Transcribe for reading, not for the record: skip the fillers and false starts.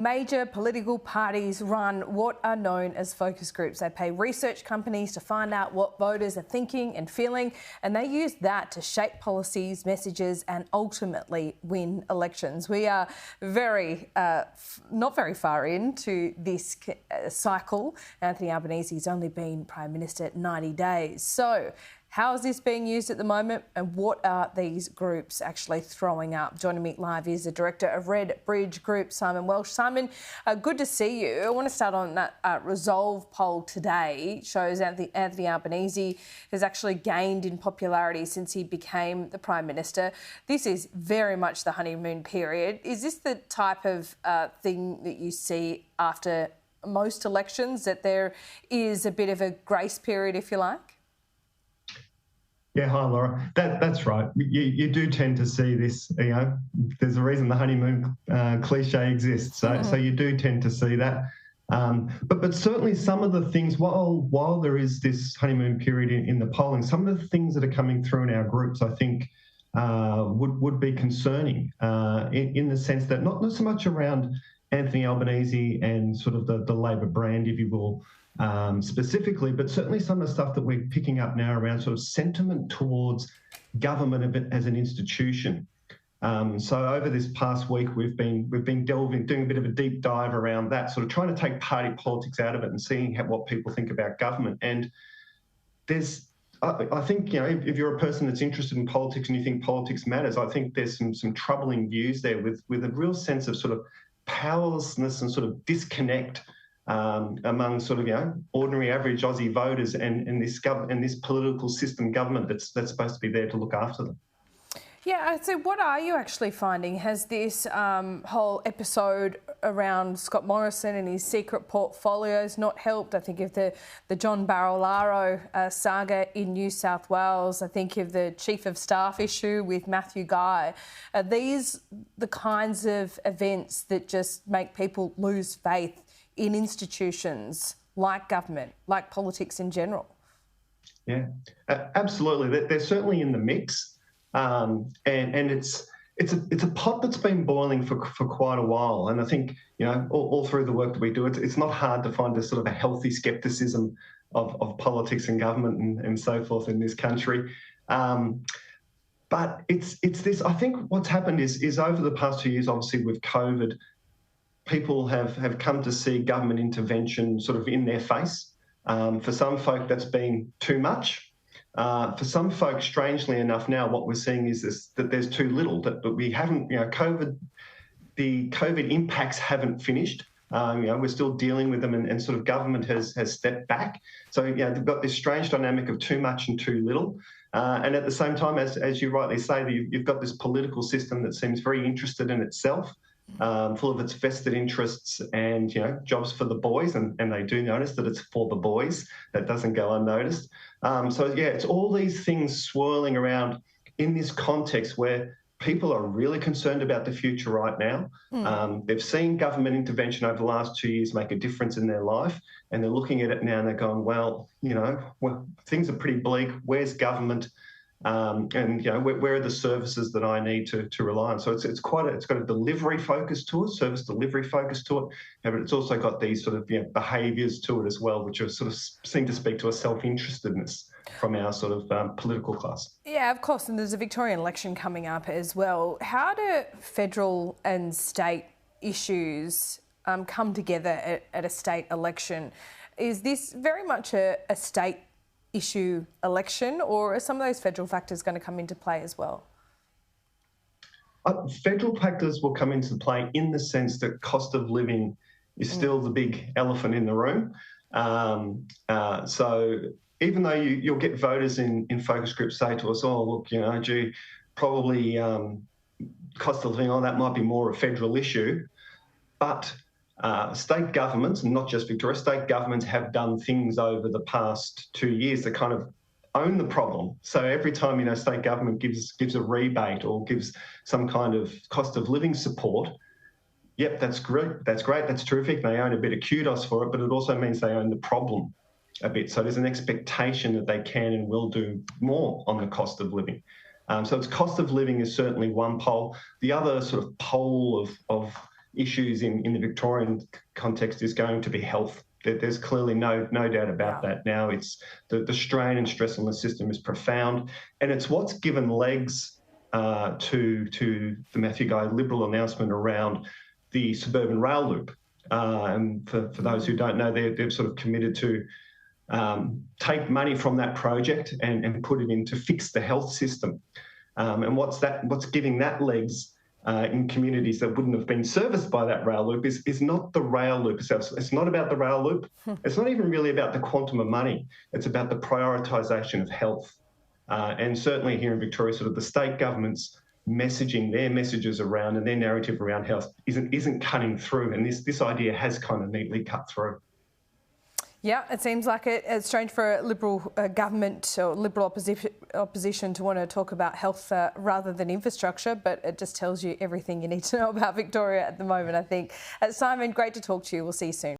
Major political parties run what are known as focus groups. They pay research companies to find out what voters are thinking and feeling, and they use that to shape policies, messages, and ultimately win elections. We are not very far into this cycle. Anthony Albanese's only been Prime Minister 90 days. So how is this being used at the moment, and what are these groups actually throwing up? Joining me live is the Director of RedBridge Group, Simon Welsh. Simon, good to see you. I want to start on that Resolve poll today. It shows Anthony Albanese has actually gained in popularity since he became the Prime Minister. This is very much the honeymoon period. Is this the type of thing that you see after most elections, that there is a bit of a grace period, if you like? Yeah, hi Laura. That's right. You do tend to see this. There's a reason the honeymoon cliche exists. So you do tend to see that. But certainly some of the things, while there is this honeymoon period in the polling, some of the things that are coming through in our groups, I think, would be concerning in the sense that not so much around Anthony Albanese and sort of the Labor brand, if you will, specifically, but certainly some of the stuff that we're picking up now around sort of sentiment towards government as an institution. So over this past week, we've been doing a bit of a deep dive around that, sort of trying to take party politics out of it and seeing what people think about government. And I think, if you're a person that's interested in politics and you think politics matters, I think there's some troubling views there with a real sense of sort of powerlessness and sort of disconnect among sort of ordinary average Aussie voters and this political system government that's supposed to be there to look after them. Yeah, so what are you actually finding? Has this whole episode around Scott Morrison and his secret portfolios not helped? I think of the John Barilaro saga in New South Wales. I think of the Chief of Staff issue with Matthew Guy. Are these the kinds of events that just make people lose faith in institutions like government, like politics in general? Yeah, absolutely. They're certainly in the mix. And it's a pot that's been boiling for quite a while. And I think, all through the work that we do, it's not hard to find a sort of a healthy scepticism of politics and government and so forth in this country. But it's this, I think what's happened is over the past 2 years, obviously with COVID, people have come to see government intervention sort of in their face. For some folk, that's been too much. For some folks, strangely enough, now what we're seeing is that there's too little, that we haven't, the COVID impacts haven't finished. We're still dealing with them and sort of government has stepped back. So, they've got this strange dynamic of too much and too little. And at the same time, as you rightly say, you've got this political system that seems very interested in itself, full of its vested interests and, jobs for the boys. And they do notice that it's for the boys. That doesn't go unnoticed. It's all these things swirling around in this context where people are really concerned about the future right now. They've seen government intervention over the last 2 years make a difference in their life, and they're looking at it now and they're going, well, things are pretty bleak. Where's government? Where are the services that I need to rely on? So it's got a delivery focus to it, service delivery focus to it, but it's also got these sort of behaviours to it as well, which are sort of seem to speak to a self-interestedness from our sort of political class. Yeah, of course, and there's a Victorian election coming up as well. How do federal and state issues come together at a state election? Is this very much a state issue election, or are some of those federal factors going to come into play as well? Federal factors will come into play in the sense that cost of living is still the big elephant in the room. So even though you'll get voters in focus groups say to us, oh, look, probably cost of living, that might be more a federal issue. But state governments, and not just Victoria, state governments have done things over the past 2 years to kind of own the problem. So every time, state government gives a rebate or gives some kind of cost of living support, yep, that's great, that's terrific. They own a bit of kudos for it, but it also means they own the problem a bit. So there's an expectation that they can and will do more on the cost of living. So it's cost of living is certainly one pole. The other sort of pole of issues in the Victorian context is going to be health. There's clearly no doubt about that now. It's the strain and stress on the system is profound, and it's what's given legs to the Matthew Guy Liberal announcement around the suburban rail loop. And for those who don't know, they've sort of committed to take money from that project and put it in to fix the health system. And what's giving that legs in communities that wouldn't have been serviced by that rail loop is not the rail loop itself. It's not about the rail loop. It's not even really about the quantum of money. It's about the prioritisation of health. And certainly here in Victoria, sort of the state government's messaging, their messages around and their narrative around health isn't cutting through. And this idea has kind of neatly cut through. Yeah, it seems like it's strange for a Liberal government or Liberal opposition to want to talk about health rather than infrastructure, but it just tells you everything you need to know about Victoria at the moment, I think. Simon, great to talk to you. We'll see you soon.